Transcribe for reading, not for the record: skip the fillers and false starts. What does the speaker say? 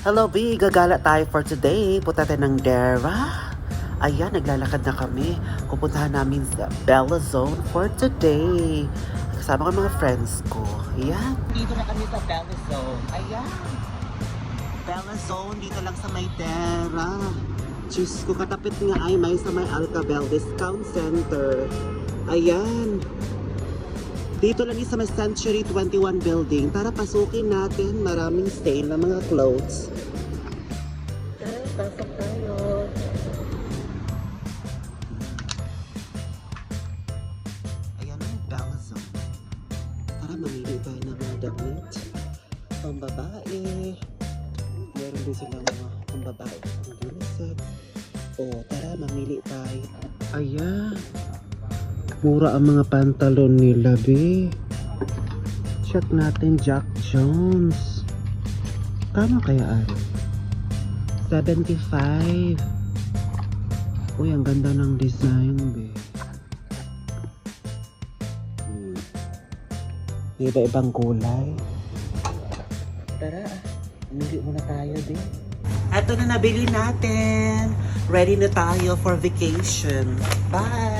Hello B, gagala tayo for today. Punta tayo ng Dera. Ayan, naglalakad na kami. Pupuntahan namin sa Bella Zone for today. Kasama ko mga friends ko. Ayan. Dito na kami sa Bella Zone. Ayan. Bella Zone, dito lang sa may Dera. Diyos ko, katapit nga ay may sa may Alcabel Discount Center. Ayan. Dito lang sa may Century 21 building. Tara, pasukin natin. Maraming sale na mga clothes. Tara, pasok tayo. Ayan ang Bella Zone. Tara, mamili tayo ng mga damit. Pambabae. Meron din silang mga pambabae. Ang unisex. O, tara, mamili tayo. Ayan. Mura ang mga pantalon nila, be. Check natin Jack Jones. Kano kaya ari? 75. Uy, ang ganda ng design, be. Iba-ibang kulay. Tara, umili muna tayo, be. Ito na nabili natin. Ready na tayo for vacation. Bye!